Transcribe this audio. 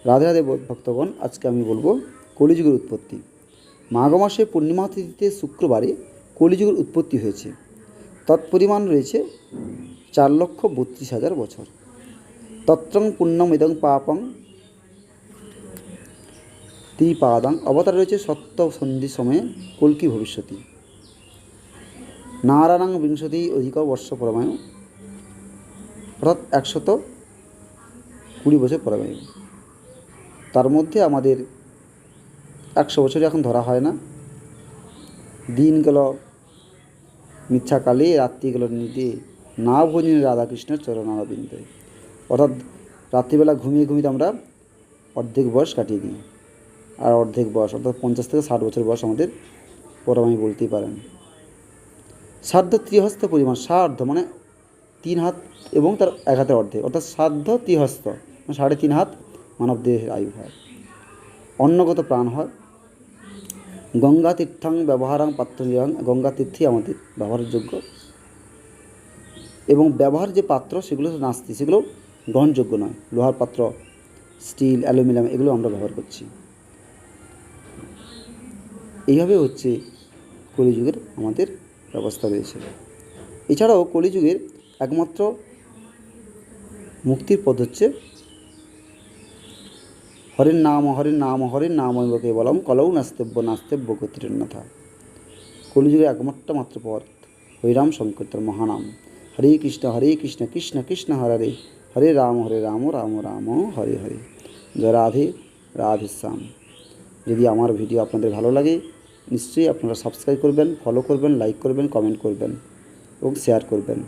রাধে রাধে ভক্তগণ, আজকে আমি বলবো কলিযুগের উৎপত্তি। মাঘ মাসে পূর্ণিমা তিথিতে শুক্রবারে কলিযুগের উৎপত্তি হয়েছে। তৎপরিমাণ রয়েছে 4,32,000 বছর। তত্রং পুণ্যম ইদং পাপং ত্রিপাদাং। অবতার রয়েছে সত্য সন্ধি সময়ে কল্কি ভবিষ্যতি। নারায়ণ বিংশতি অধিক বর্ষ পরমায়ু, অর্থাৎ 120 বছর পরমায়ু। তার মধ্যে আমাদের 100 বছর এখন ধরা হয় না। দিন গেল মিথ্যা কালে, রাত্রি গেল নিদে, না ভোজনে রাধাকৃষ্ণের চরণারবিন্দে। অর্থাৎ রাত্রিবেলা ঘুমিয়ে ঘুমিয়ে আমরা অর্ধেক বয়স কাটিয়ে দিই, আর অর্ধেক বয়স অর্থাৎ 50 থেকে 60 বছর বয়স আমাদের পরমায়ু বলতেই পারেন। সার্ধ ত্রিহস্ত পরিমাণ, সার্ধ মানে 3 হাত এবং তার 1 হাতের অর্ধেক, অর্থাৎ সার্ধ ত্রিহস্ত মানে 3.5 হাত মানব দেহের আয়ু হয়। অন্নগত প্রাণ হয়। গঙ্গা তীর্থাং ব্যবহারাং পাত্রলিয়াং। গঙ্গা তীর্থই আমাদের ব্যবহারের যোগ্য, এবং ব্যবহার যে পাত্র সেগুলো নাস্তি, সেগুলো গ্রহণযোগ্য নয়। লোহার পাত্র, স্টিল, অ্যালুমিনিয়াম এগুলো আমরা ব্যবহার করছি। এইভাবে হচ্ছে কলিযুগের আমাদের ব্যবস্থা রয়েছে। এছাড়াও কলিযুগের একমাত্র মুক্তির পথ হচ্ছে হরের নাম, হরের নাম, হরের নাম কেবলম কলৌ নাস্তেব্য নাস্তেব্য গতিরন্যথা। কলিযুগের একমাত্র পথ হরিরাম সংকীর্তন মহানাম। হরে কৃষ্ণ কৃষ্ণ কৃষ্ণ হরে হরে, হরে রাম রাম রাম হরে হরে। জয় রাধে রাধে শ্যাম। যদি আমার ভিডিও আপনাদের ভালো লাগে, নিশ্চয়ই আপনারা সাবস্ক্রাইব করবেন, ফলো করবেন, লাইক করবেন, কমেন্ট করবেন এবং শেয়ার করবেন।